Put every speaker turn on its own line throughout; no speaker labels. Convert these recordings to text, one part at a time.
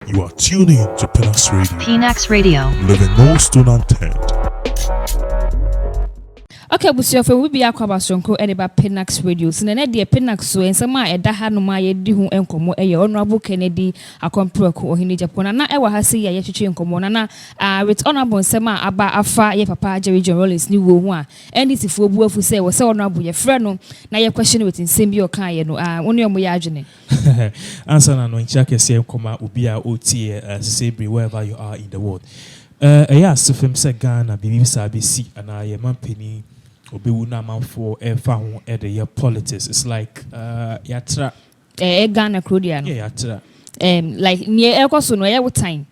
You are tuning to Pinax Radio.
Pinax Radio.
Living no stone unturned.
Okay, busuafo we be akwaba sonko e ba Pinax Radio. So na de Pinax so ensema e da ha no ma ye di hu enkomo e ye honorable Kennedy Akompreko ohini Japon na e wa ha se ye twetwe enkomo na with honorable ensema aba afa ye papa J.J Rawlings ni wo hu a NDC fo bu afu se wo se honorable ye frɛ no na ye question with nsem bi o kan ye no wonu ye mo ye adwene.
Answer na no ncha kese enkoma obi a otie say wherever you are in the world. Yeah, so film se Ghana bibi sa be si ana ye mampeni obewu na manfo efa ho e the politics. It's like yatra
Ghana krodia no.
Yeah, yatra.
Like near ekoso no ye time.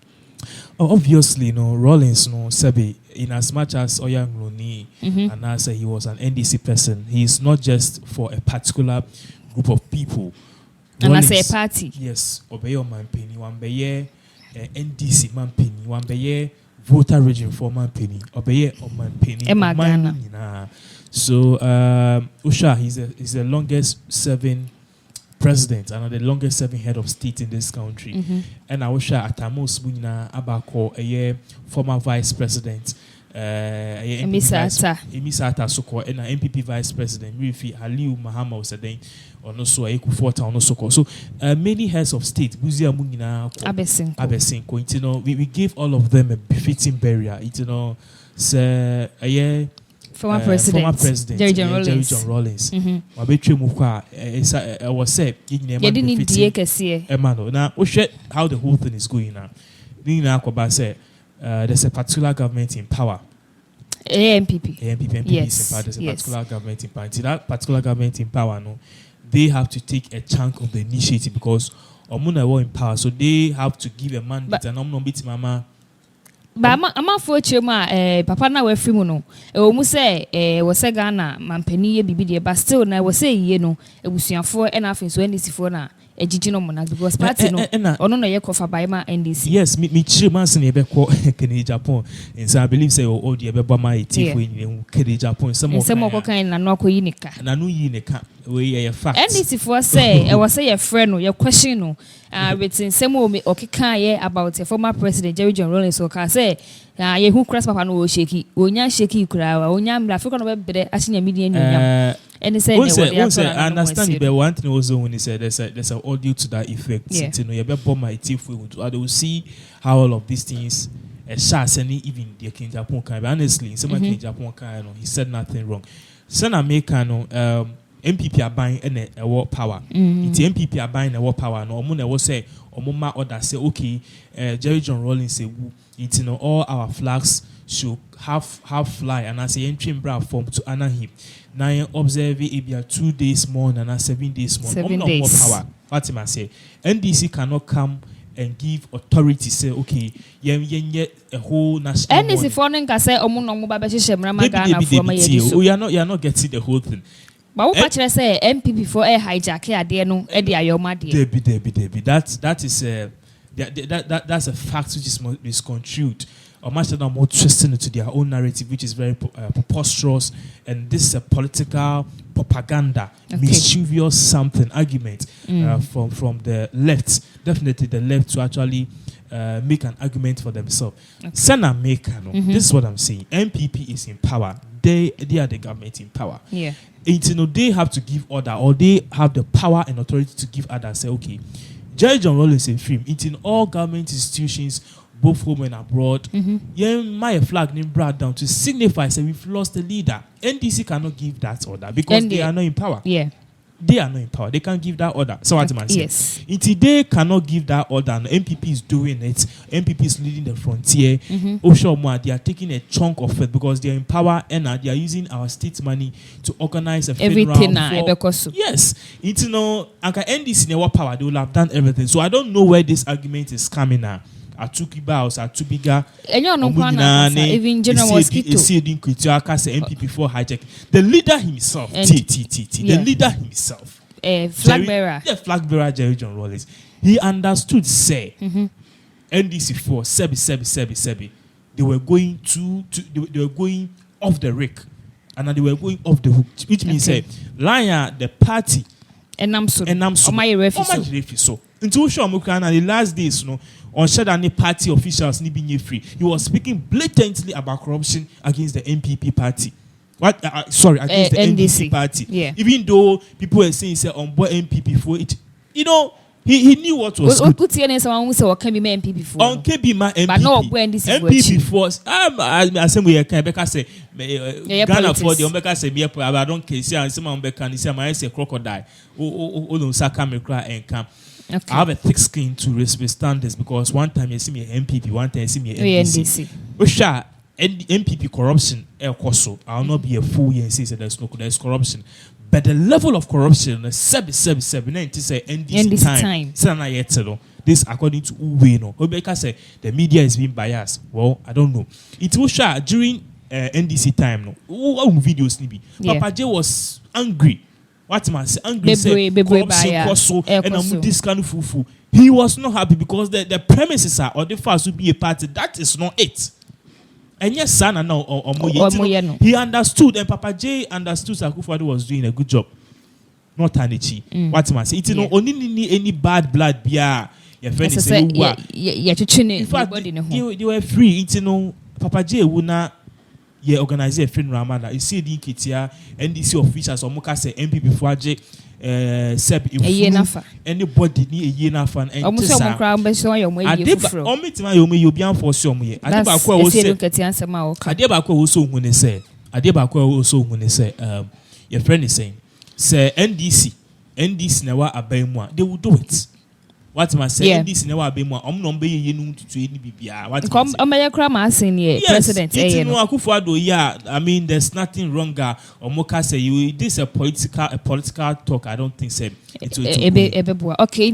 Obviously, no Rawlings no Sebi in as much as Oyang Loni and I say he was an NDC person. He is not just for a particular group of people.
And I say a party.
Yes, Obeyo Mampeni, Wambeye NDC Mampeni, Wambeye voter region for Mampeni, Obeye or Mampeni. So Usha, he's the longest serving president and the longest serving head of state in this country. And I wish Atamos Bunina Abako, a former vice president, Emisata Soko, and an MPP vice president, Rifi Aliu Mahama was a day, or no so a Kufota or no Soko. So many heads of state, Buzia Munina, Abesinko, you know, we gave all of them a befitting burial, you know, so former president J.J Rawlings. Wabetwe mukwa I was said now how the whole thing is going now. There's a particular government in power.
MPP
yes. is in power. There's a particular government in power. Until that particular government in power, no, they have to take a chunk of the initiative because Omuna were in power, so they have to give a mandate and Omno bit mama.
But I'm for chema papa na we free mu no e o mu say wo se Ghana mampani ye bibi but still na we say ye no ebusuafo e na afin so NDC fo na ejiji no mona because party no ono no ye kofa by ma NDC. Yes,
me chirman se ne be ko Agyapong and so I believe say o de be ba ma eti fo ni Agyapong some
mo kan na no akoyi nika
na no yi nika we ye fact
NDC fo say e was say your friend no your question no written some okeka ye about a former president J.J Rawlings so ka say ye who cross papa no shaky onya shaky kura onya mra Africa no be bede asinya media nyam and say
I understand but one thing also when he said there's an audio to that effect you know you be bomb my teeth we I will see how all of these things shots and even the Agyapong kind honestly in some Agyapong kind he said nothing wrong Sana America no MPP are buying a war power. It's MPP are buying a war power. No, Omuna will say, Omuma order say, okay, J.J Rawlings say, it's all our flags should have fly and I say entry in bra form to honor him. Now observe it 2 days more and 7 days more.
7 days.
More power. Fatima say, NDC cannot come and give authority say okay yen a whole national
NDC for nka say omuno mo ba be hye mrama Ghana for ma ye so
you are not getting the whole thing.
But what actually say MPP for a hijack ade no e de ayoma de.
Debi. That is that's a fact which is misconstrued. Or much of them more twisting into their own narrative, which is very preposterous, and this is a political propaganda, mischievous something argument from the left. Definitely the left to actually make an argument for themselves. Sana Mekano, this is what I'm saying. MPP is in power. They are the government in power.
Yeah.
It's, they have to give order, or they have the power and authority to give order and say, okay, J.J Rawlings in film. It's in all government institutions, both home and abroad. Yeah, my flag named brought down to signify say we've lost the leader. NDC cannot give that order because they are not in power. Yeah. They are not in power. They can't give that order. So what am I saying?
Yes.
They cannot give that order. And the MPP is doing it. MPP is leading the frontier. They are taking a chunk of it because they are in power and they are using our state money to organize a
everything
for, yes. It's Anka NDC in power, they will have done everything. So I don't know where this argument is coming now. Atukibaus, Atubiga,
even General Mosquito.
MPP for hijack. The leader himself, the leader himself,
flag bearer.
The flag bearer, J.J Rawlings. He understood, say, NDC for Sebi. They were going they were going off the rake, and they were going off the hook, which means, say, Lion, the party,
and I'm so. My refi so.
Until the last days, on Shadani party officials being free, he was speaking blatantly about corruption against the MPP party. Against the NDC party.
Yeah.
Even though people were saying on board MPP for it, he knew what was good.
Can be my MPP for.
On can be my MPP.
But no, when this is
MPP force. I say we can say Ghana for the Omega say me. I don't care. See, and some Omega say my say crocodile. Oh, Saka me cry and come. Okay. I have a thick skin to withstand this because one time you see me MPP, one time you see me NDC. MPP corruption, I'll not be a fool and say there's corruption. But the level of corruption, to say NDC time. This according to Uwe, Obeka say the media is being biased. Well, I don't know. It was during NDC time. Videos nibi. Papa J was angry. What man say angry say corruption and this kind of fufu. He was not happy because the premises are or the first would be a party. That is not it. And yes, son, he understood, and Papa J understood Akufo-Addo was doing a good job. Not Anichi. What man say? It's only any bad blood. Your friend is saying, in fact, they were free. It's Papa J would not organize a friend Ramada. You see the Kitia, NDC officials, or Moka say MPP for J. Seb anybody ni a year enough and almost some crowd be so your way you be for some year. Agyapong also when say your friend is saying say NDC never abemwa they will do it. What must say NDC never abemwa no be ye no to any bibia what come president I mean there's nothing wrong or Moka say you this a political talk. I don't think so. Okay,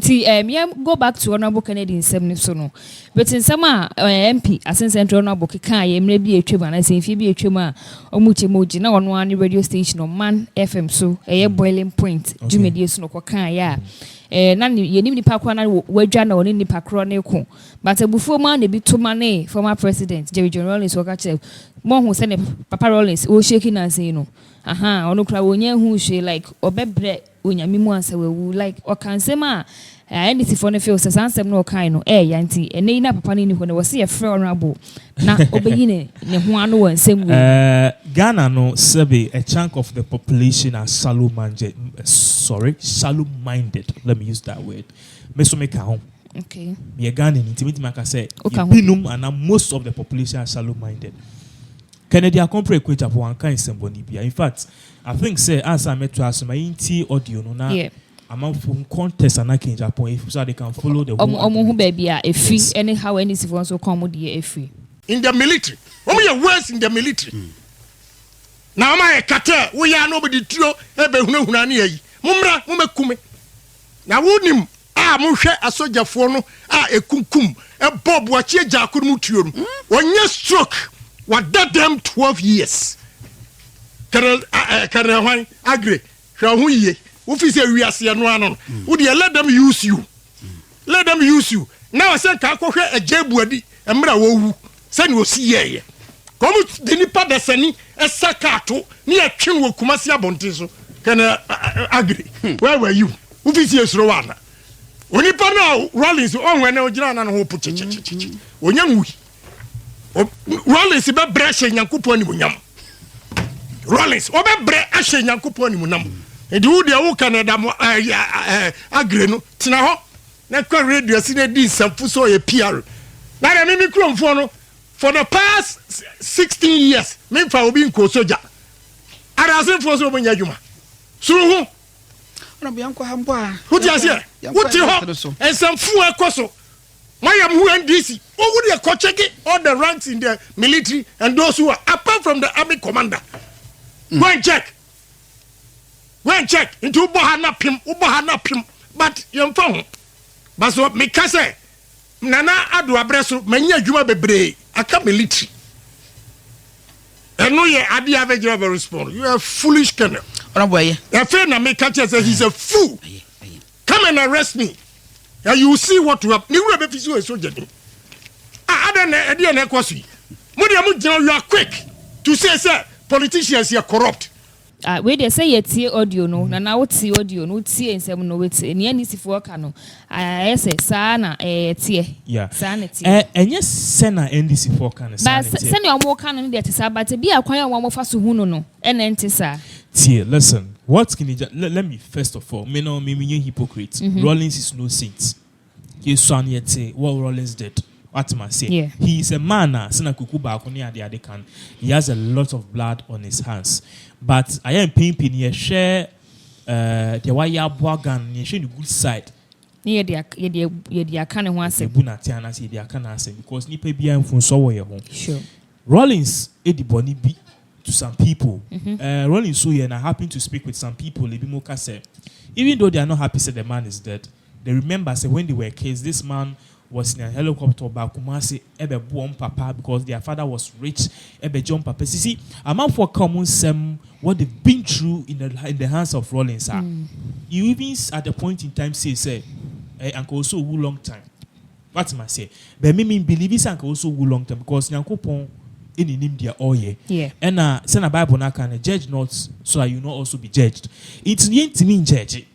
go back to honorable Kennedy in 7 so no. But in summer MP as in central honorable Kika maybe a trip and I say if you be a trima or muchi now on one radio station or Man FM so a boiling point Jimmy Dias no kwaka nani ye ni nipa kwa na wadwa na oni nipa kro na eku but before man dey be to money former president J.J Rawlings waka che mo hu se ne Papa Rawlings o shaking and say no onu kra wonya hu hwe like obebre onyame mu ansa wewu like o kan say ma anything for no feel say sansem no kan no yanti ene na papa ni ho ne wo se ye frɛ honorable na obeyi ne ho anu wansem we Ghana no sebe a chunk of the population are shallow minded. Let me use that word. Meso make home.
Okay.
Me Ghana intimate maka say binum and most of the population are shallow minded. Kennedy Akompre equate up one kind symboli bia. In fact, I think say as I met to ask my inti audio no na among from contest and Agyapong so they can follow the
who baby a free anyhow any civil so come with a free.
In the military. When we are worse in the military. Now my kata we are nobody tro ebe huna ni yi. Mumra mumekume. Na wonim mohwe asojafo no ekunkum bob wachi Agyakuru mu tuom. Onye stroke what them 12 years. Kare hwan agre hwa hu ye. Wo fi say wiase no ano. Wo de let them use you. Let them use you. Now say ka akwohwe Agyabuadi emra wo wu. Sani osi ye. Komu de nipa desani esakato ni atwen wo kumasi abonte so. Kana agri. Where were you? Who is here Rwanda? Oni pa na Rawlings on when o gina na ho puche. Onya nwi. Rawlings be breshe Nyankopon ni munyam. Rawlings o be bre ahye Nyankopon ni munam. Edi wo de wo Canada agri no tena ho. Na kwa radio si na di samfu so ye PR. Na na mi kromfo no for the past 16 years me fa obi nko soja. Arasin fo so obunya adwuma. Suru
na bianko hamboa
wuti asia wuti ho ensamfu ekoso mayam who NDC o would you check all the ranks in the military and those who are apart from the army commander go and check into bohana pim but yam fa but so me ka say nana ado abreso manya adwuma bebre aka military and no ye adi average never respond. You are foolish Kenner.
Boy,
a friend na me catch say he's a fool. Come and arrest me. And you see what you have. You will be so gentle. I don't know. You are quick to say, sir, politicians are corrupt.
we dey say ye audio no na wo tie audio no tie nsem no we tie ne ani sifo ka no say sa na tie sa na tie
enye sena ndc for ka na sa na tie
but sene omo ka no dey tie sa but bi akwan omo fa so hu no ena nti sa
tie. Listen, what can let me first of all, me hypocrite. Rawlings is no saint. He son yet what Rawlings did. What am I saying?
Yeah.
He is a man. He has a lot of blood on his hands. But I am pimping here share the wire bogan, you share the good side.
Near the kind of one say
Bunatiana say they can answer because Nipe Bian from somewhere home.
Sure.
Rawlings Eddie Bonnie be to some people. Rawlings so here and I happen to speak with some people. Lebimoka said, even though they are not happy, said the man is dead. They remember say when they were kids, this man was in a helicopter back Kumasi ebe buon papa because their father was rich ebe John papa. See, a man for common sem what they've been through in the hands of Rawlings. You even at the point in time say uncle also woo long time. What am I say? But me believe this uncle also woo long time because Nyankopon in India all year.
Yeah.
And send a Bible na can judge not so that you not also be judged. It's not to mean judge.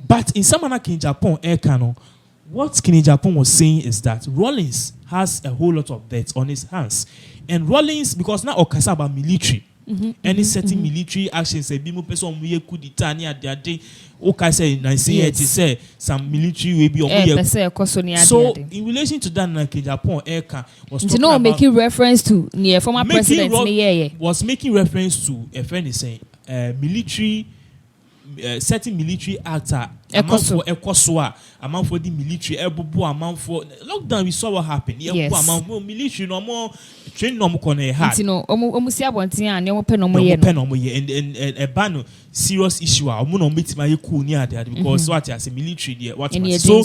But in some manner in Japan air canon. What King Agyapong was saying is that Rawlings has a whole lot of debt on his hands. And Rawlings, because now Okasa about military, any certain military actions, a bimu person we could Itania the day, Okasa say some military will be on. So in relation to that, King Agyapong Eka was talking about
making reference to near former president
was making reference to a friend is saying military. Certain military actor amount for Ekoswa, amount for the military, Ebobo, amount for lockdown. We saw what happened.
Yes.
Amount more military, no more train, no more corner hat.
You know, almost and no pen and
a ban serious issue. I'm gonna meet my cool near there because what as a military there. What so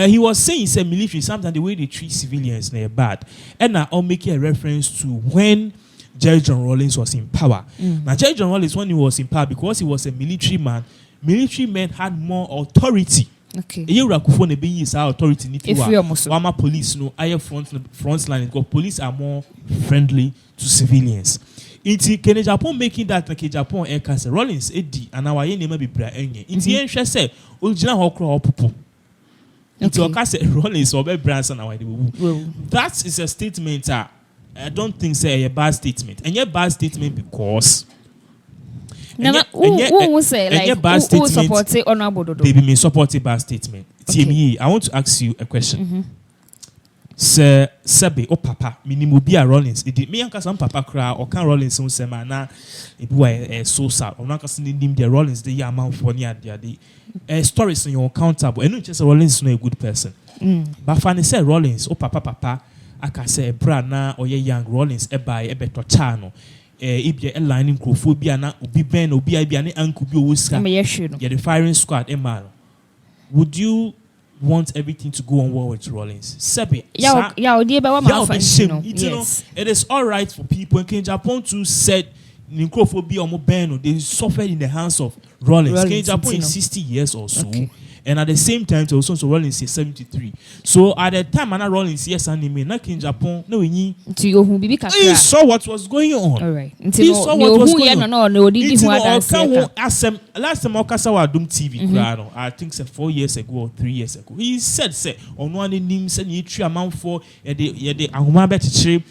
he was saying, say military sometimes the way they treat civilians they're bad, and now I'll make a reference to when J.J Rawlings was in power. Now, J.J Rawlings, when he was in power, because he was a military men had more authority.
Okay.
You rakufone being is our authority. If you are police, no, higher front line. Because police are more friendly to civilians. Inti Kenya Japan making that like Japan air castle Rawlings Eddie and our name be bra enye. Inti ensure say original hokro opopo. Inti okase Rawlings or be brands and our that is a statement. I don't think say a bad statement. And your bad statement because
who say like
bad
who support it honorable dodo?
Baby me support a bad statement. Okay. I want to ask you a question. Sir Sebe or Papa, minimum be a Rawlings. It did me and some Papa cry or can Rawlings on semana it boy so sad. Or not casting him the Rawlings the amount for near the stories on your accountable. And not just Rawlings no a good person. But finally say Rawlings or Papa aka say brana or young Rawlings by a better channel. If you're aligning crophobia na ubi ben obi ne uncle be yeah the firing squad would you want everything to go on well with Rawlings? Sebi it is all right for people in King Japan to said Ninkrophobia or ben they suffered in the hands of Rawlings. King Japan is 60 years or so. Okay. And at the same time, also Rawlings is 73. So at the time, Anna Rawlings yes anime, not in Japan, no he saw what was going on.
All right.
He saw what was going on.
Last time
Okasa wa Doom TV, I think 4 years ago or 3 years ago. He said, "Say on one name said you tree amount for the Ahuma Betty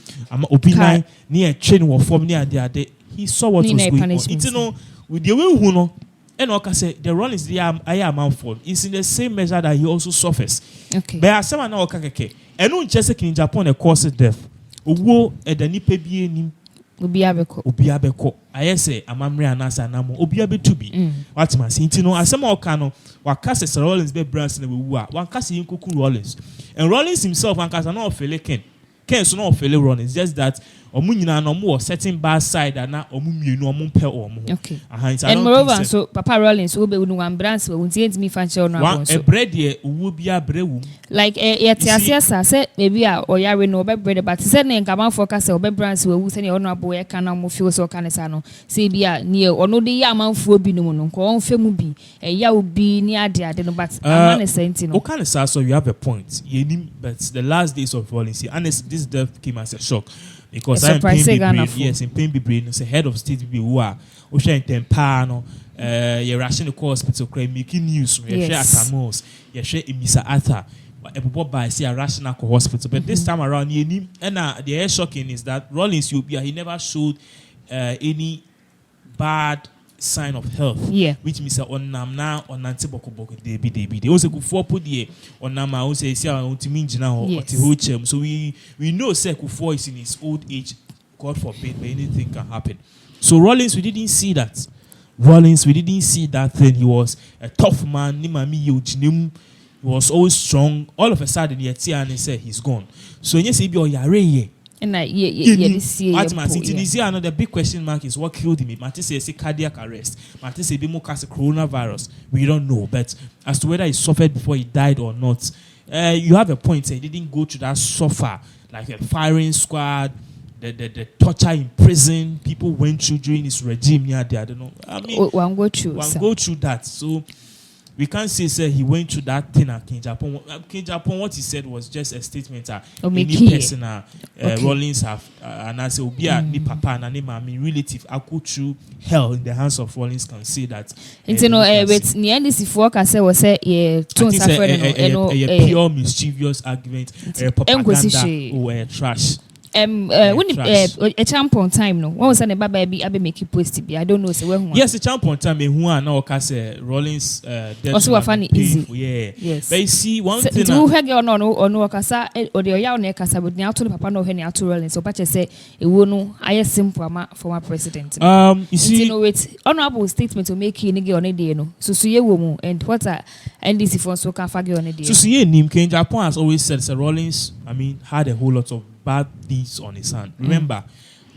opinion near train or form near the he saw what was going on. It's no with the way who know. And Oka said the Rawlings the amount for is in the same measure that he also suffers.
Okay.
But as someone now Okake, and no just in Japan a cause death. Uwo at the nipe be ni Ubiabeko. I say Amamri anasa namo Ubiabe to be. What man saying no as some Okano Wakasa Rawlings be brands in the Wua, one Cassie Kuku Rawlings. And Rawlings himself and Casa no Feliken. Ken so no Feli Rawlings, just that Omunina no more setting bad side and now Omu no more per or more.
Okay. And moreover, so Papa Rawlings will be one brands will change me fancy on one
a bread here will be a brew.
Like yes, said maybe or Yari no bread, but said name come out for Castle brands will send your honorable a can of fuel so canisano. Say be near or no the amount for be no one, on film be a ya will be near there, but I'm saying no kind of so you have a point. But the last days of Rawlings, and this death came as a shock.
because I'm paying brain. It's a head of state who are Ocean Tempano, your rational hospital making news, you share Atamos, you share Mr. Arthur. By say a rational hospital, but this time around, and the air shocking is that Rawlings he never showed any bad sign of health. Which means on now on antiboko they also go for put the on nama also say on to mean now or so we know say Kufo is in his old age, God forbid, but anything can happen. So Rawlings, we didn't see that. We didn't see that thing. He was a tough man. He was always strong. All of a sudden, he said he's gone. So yes, he be yare.
And
this year, another big question mark is what killed him. Martin says cardiac arrest. Martin says coronavirus. We don't know, but as to whether he suffered before he died or not, you have a point. He didn't go to that suffer like a firing squad. The torture in prison people went through during his regime. I don't know. I mean,
one go through
that. So we can't say he went through that thing at Agyapong. What he said was just a statement that any person Rawlings have and I say ni papa and any mommy relative I go through hell in the hands of Rawlings can say that.
With the end this work I say was a
pure mischievous argument, propaganda or trash.
When a champion time no what was an baby I be make you post be I don't know say where
yes a champion time who are now say Rawlings
also a funny easy
yes but you see one thing
who hag no kasa or the yaw ne kasa but now to the papa no he na to Rawlings so patch say e wo no I simple former president
you see
wait honorable statement to make you nige on a day no so ye wo mu and what are NDC for so can fag on a day
so ye nim Agyapong has always said Sir Rawlings had a whole lot of bad things on his hand. Remember,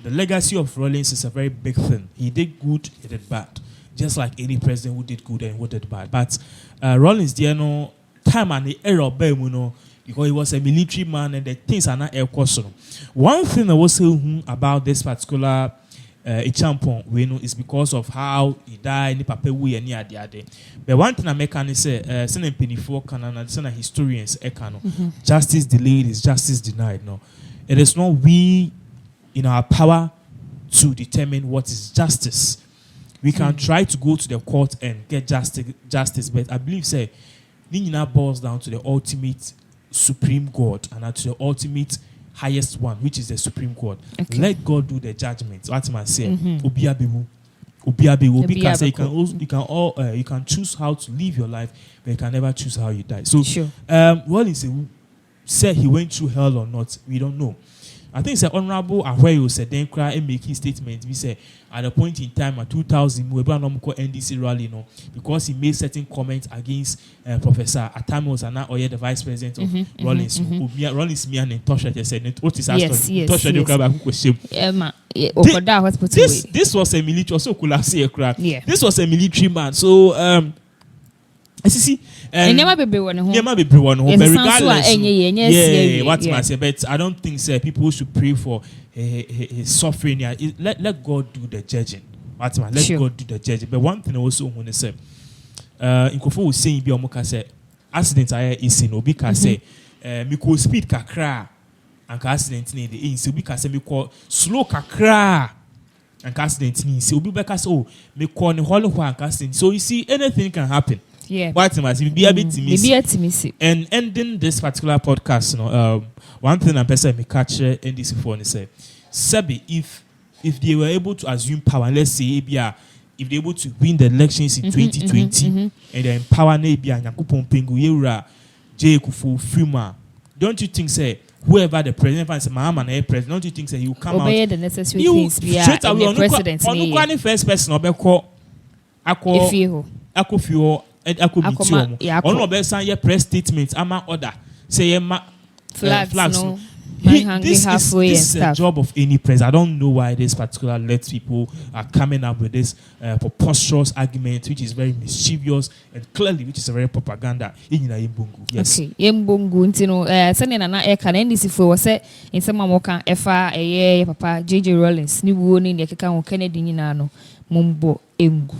the legacy of Rawlings is a very big thing. He did good, he did bad. Just like any president who did good and who did bad. But Rawlings, time and the era of because he was a military man and the things are not air question. One thing I was saying about this particular Agyapong, we know is because of how he died, ni papa we and the but one thing I make can say, send penny for Canada, send historians, justice delayed is justice denied. No, it is not we in our power to determine what is justice. We can try to go to the court and get justice, but I believe say, Nina boils down to the ultimate supreme God and to the ultimate highest one, which is the Supreme Court. Okay. Let God do the judgment. What am I saying? Because you can choose how to live your life, but you can never choose how you die. So, Rawlings said he went through hell or not, we don't know. I think it's honorable Ahweyo said then cry and making statements. We say at a point in time at 2000, we brought NDC rally, because he made certain comments against Professor Atamos and now the vice president of Rawlings. Rawlings me and Tosha said, "What is this was a military. Also, could say a crack. This was a military man. So see,
never be one.
But I don't think people should pray for his suffering. Let God do the judging. Let God do the judging. But one thing I also want to say, in Kofo was saying, "Be say accident I is in Obi can say, me ko speed kakra, and accident in the in so Obi can say me ko slow kakra." And accident means Obi beka say, "Oh, me ko ne holo kwa accident." So you see, anything can happen. What must be a bit to miss. And ending this particular podcast, one thing I'm person me catch NDC for and say, Sebi, if they were able to assume power, let's say if they're able to win the elections in 2020 and then empower Nebia and Agyapong Pengu Yura, J. Kufu, Frima, don't you think say whoever the president and Mahama and president, don't you think say he will come
obey
out
the necessary things straight away the president?
On first person Obeko Akofio on obesan ye press statement ama order say ye flags no this is a job of any press. I don't know why this particular let people are coming up with this preposterous argument which is very mischievous and clearly which is a very propaganda in
yes okay yembungu ntino sene na na e kan NDC for was say in some amoka efa papa J.J Rawlings ni wo ni de keka ho Kennedy nyina no mumbo engu